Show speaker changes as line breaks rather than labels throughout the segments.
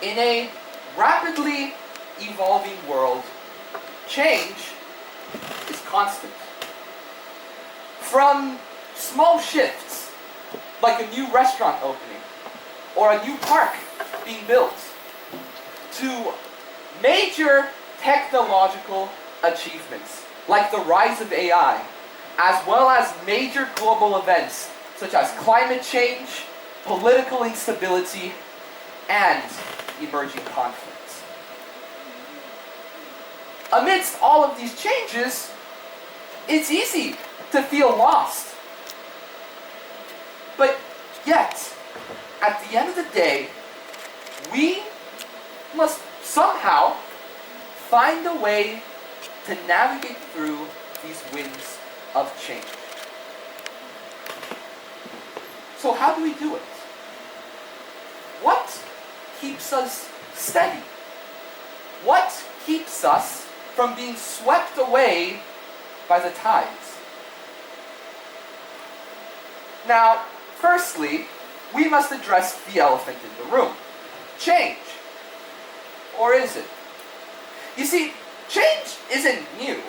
In a rapidly evolving world, change is constant. From small shifts, like a new restaurant opening, or a new park being built, to major technological achievements, like the rise of AI, as well as major global events, such as climate change, political instability, and emerging conflicts. Amidst all of these changes, it's easy to feel lost. But yet, at the end of the day, we must somehow find a way to navigate through these winds of change. So how do we do it? What keeps us steady? What keeps us from being swept away by the tides? Now, firstly, we must address the elephant in the room. Change. Or is it? You see, change isn't new.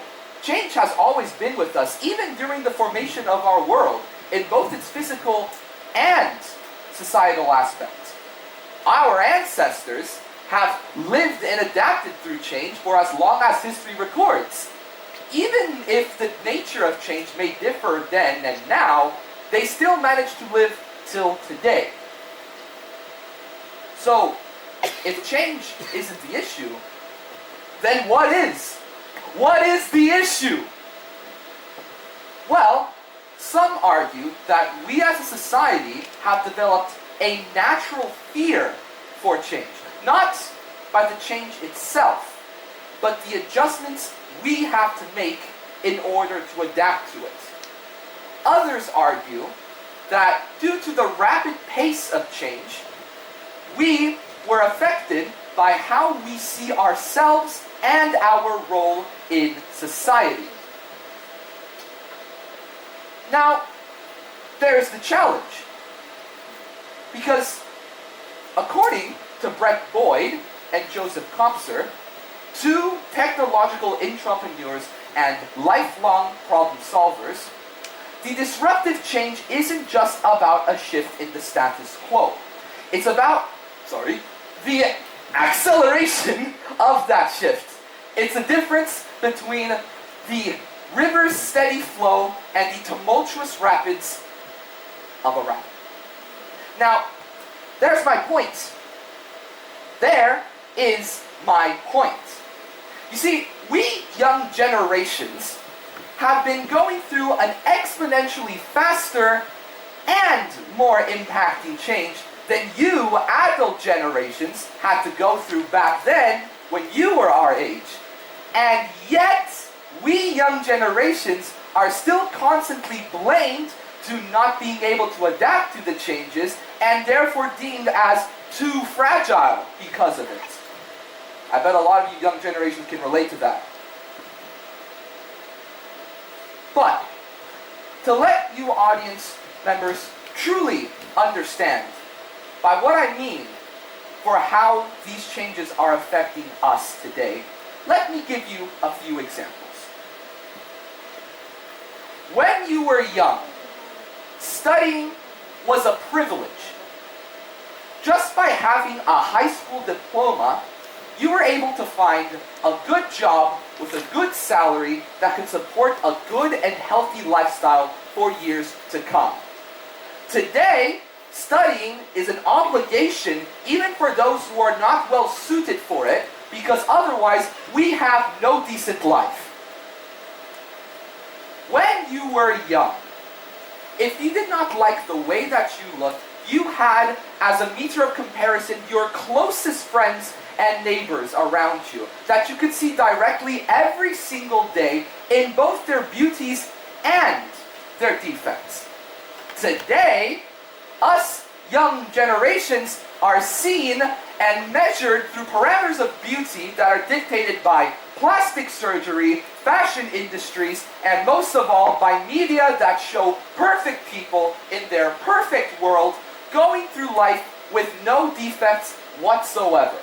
Change has always been with us, even during the formation of our world, in both its physical and societal aspects. Our ancestors have lived and adapted through change for as long as history records. Even if the nature of change may differ then and now, they still managed to live till today. So, if change isn't the issue, then what is? What is the issue? Well, some argue that we as a society have developed a natural fear for change. Not by the change itself, but the adjustments we have to make in order to adapt to it. Others argue that due to the rapid pace of change, we were affected by how we see ourselves and our role in society. Now, there's the challenge. Because according to Brett Boyd and Joseph Kopser, two technological entrepreneurs and lifelong problem solvers, the disruptive change isn't just about a shift in the status quo. It's about, the acceleration of that shift. It's the difference between the river's steady flow and the tumultuous rapids of a rapid. Now, there's my point. There is my point. You see, we young generations have been going through an exponentially faster and more impacting change than you adult generations had to go through back then when you were our age. And yet, we young generations are still constantly blamed to not being able to adapt to the changes and therefore deemed as too fragile because of it. I bet a lot of you young generations can relate to that. But, to let you audience members truly understand by what I mean for how these changes are affecting us today, let me give you a few examples. When you were young, studying was a privilege. Just by having a high school diploma, you were able to find a good job with a good salary that could support a good and healthy lifestyle for years to come. Today, studying is an obligation even for those who are not well suited for it, because otherwise we have no decent life. When you were young, if you did not like the way that you looked, you had, as a meter of comparison, your closest friends and neighbors around you that you could see directly every single day in both their beauties and their defects. Today, us young generations are seen and measured through parameters of beauty that are dictated by plastic surgery, fashion industries, and most of all by media that show perfect people in their perfect world going through life with no defects whatsoever.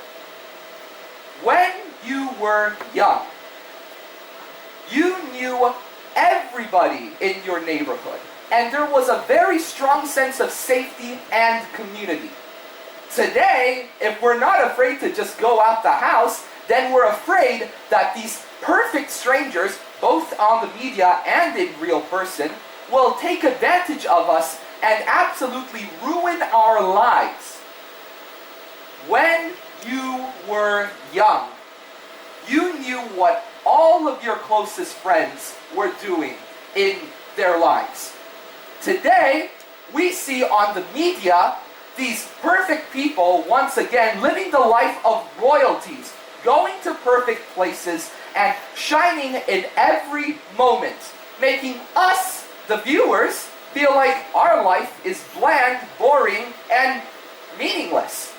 When you were young, you knew everybody in your neighborhood, and there was a very strong sense of safety and community. Today, if we're not afraid to just go out the house, then we're afraid that these perfect strangers, both on the media and in real person, will take advantage of us and absolutely ruin our lives. When you were young, you knew what all of your closest friends were doing in their lives. Today, we see on the media these perfect people once again living the life of royalties, going to perfect places and shining in every moment, making us, the viewers, feel like our life is bland, boring, and meaningless.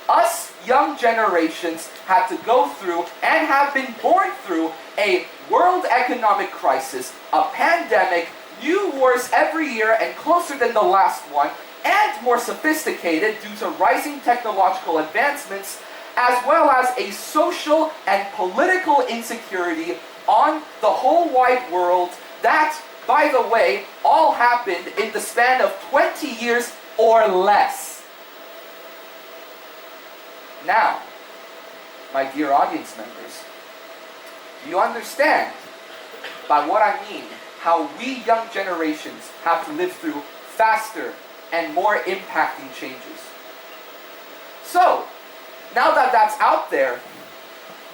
Us young generations had to go through and have been born through a world economic crisis, a pandemic, new wars every year and closer than the last one, and more sophisticated due to rising technological advancements, as well as a social and political insecurity on the whole wide world that, by the way, all happened in the span of 20 years or less. Now, my dear audience members, do you understand by what I mean how we young generations have to live through faster and more impacting changes? So, now that that's out there,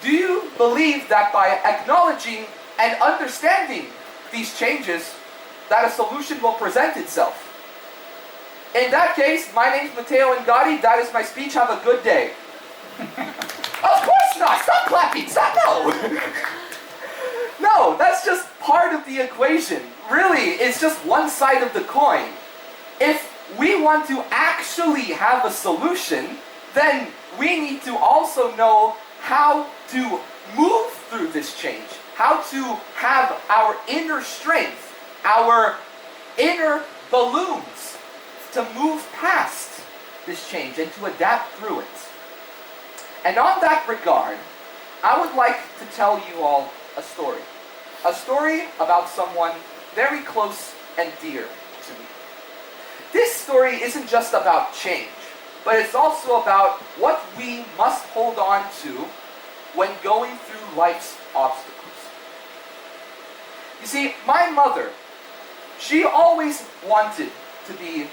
do you believe that by acknowledging and understanding these changes, that a solution will present itself? In that case, my name's Matteo Angotti, that is my speech, have a good day. Of course not! Stop clapping! Stop! No! No, that's just part of the equation. Really, it's just one side of the coin. If we want to actually have a solution, then we need to also know how to move through this change, how to have our inner strength, our inner balloons to move past this change and to adapt through it. And on that regard, I would like to tell you all a story. A story about someone very close and dear to me. This story isn't just about change, but it's also about what we must hold on to when going through life's obstacles. You see, my mother, she always wanted to be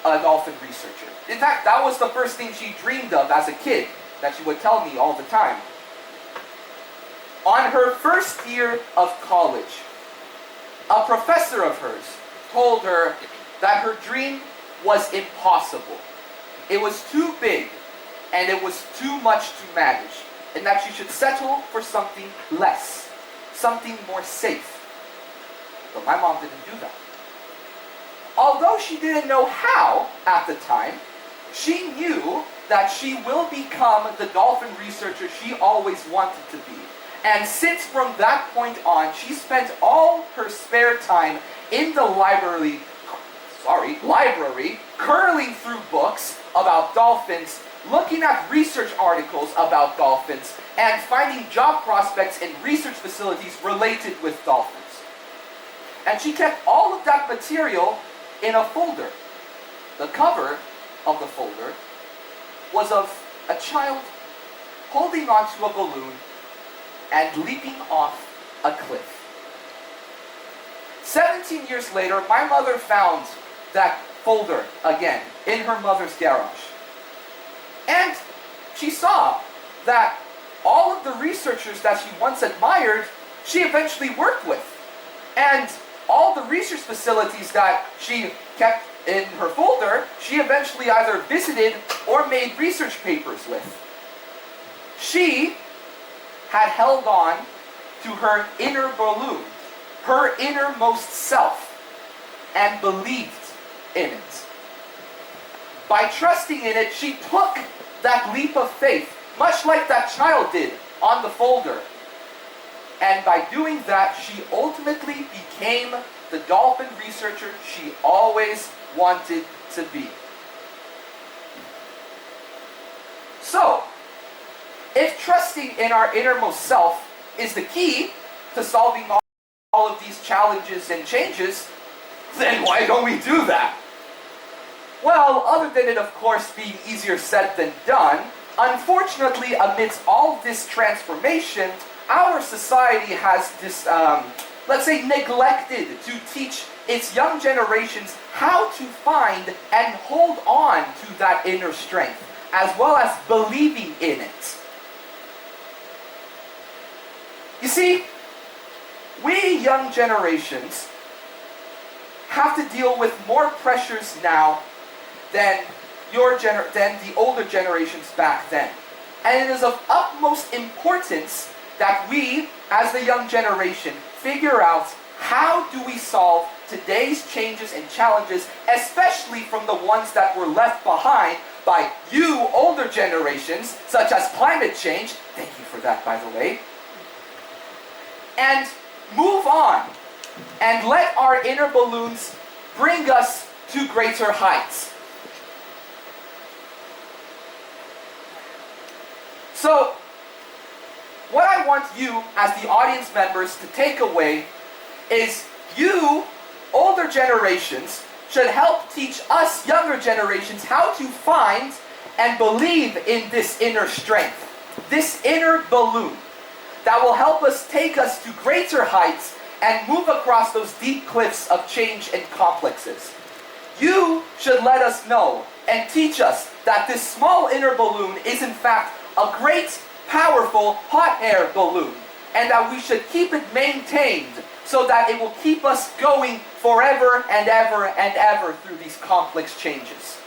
a dolphin researcher. In fact, that was the first thing she dreamed of as a kid, that she would tell me all the time. On her first year of college, a professor of hers told her that her dream was impossible. It was too big, and it was too much to manage, and that she should settle for something less, something more safe. But my mom didn't do that. Although she didn't know how at the time, she knew that she will become the dolphin researcher she always wanted to be. And since from that point on, she spent all her spare time in the library, curling through books about dolphins, looking at research articles about dolphins, and finding job prospects in research facilities related with dolphins. And she kept all of that material in a folder. The cover of the folder was of a child holding onto a balloon and leaping off a cliff. 17 years later, my mother found that folder again in her mother's garage. And she saw that all of the researchers that she once admired, she eventually worked with. And all the research facilities that she kept in her folder, she eventually either visited or made research papers with. She had held on to her inner balloon, her innermost self, and believed in it. By trusting in it, she took that leap of faith, much like that child did on the folder. And by doing that, she ultimately became the dolphin researcher she always wanted to be. So, if trusting in our innermost self is the key to solving all of these challenges and changes, then why don't we do that? Well, other than it of course being easier said than done, unfortunately amidst all this transformation, our society has this, let's say, neglected to teach its young generations how to find and hold on to that inner strength, as well as believing in it. You see, we young generations have to deal with more pressures now than the older generations back then. And it is of utmost importance that we, as the young generation, figure out how do we solve today's changes and challenges, especially from the ones that were left behind by you older generations, such as climate change, thank you for that by the way, and move on and let our inner balloons bring us to greater heights. So, what I want you as the audience members to take away is you, older generations, should help teach us younger generations how to find and believe in this inner strength, this inner balloon that will help us take us to greater heights and move across those deep cliffs of change and complexes. You should let us know and teach us that this small inner balloon is in fact a great, powerful hot air balloon, and that we should keep it maintained so that it will keep us going forever and ever through these complex changes.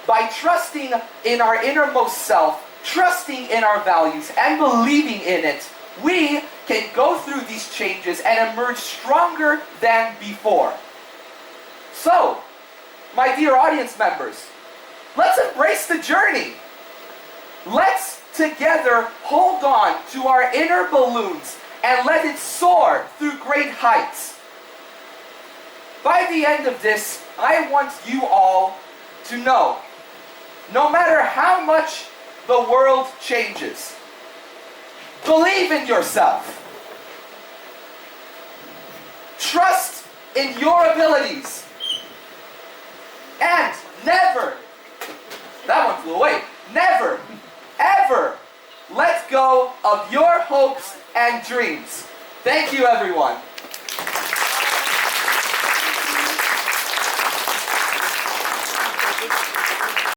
By trusting in our innermost self, trusting in our values, and believing in it, we can go through these changes and emerge stronger than before. So, my dear audience members, let's embrace the journey. Let's together hold on to our inner balloons and let it soar through great heights. By the end of this, I want you all to know, no matter how much the world changes, believe in yourself. Trust in your abilities. And never, that one flew away, never, ever let go of your hopes and dreams. Thank you, everyone.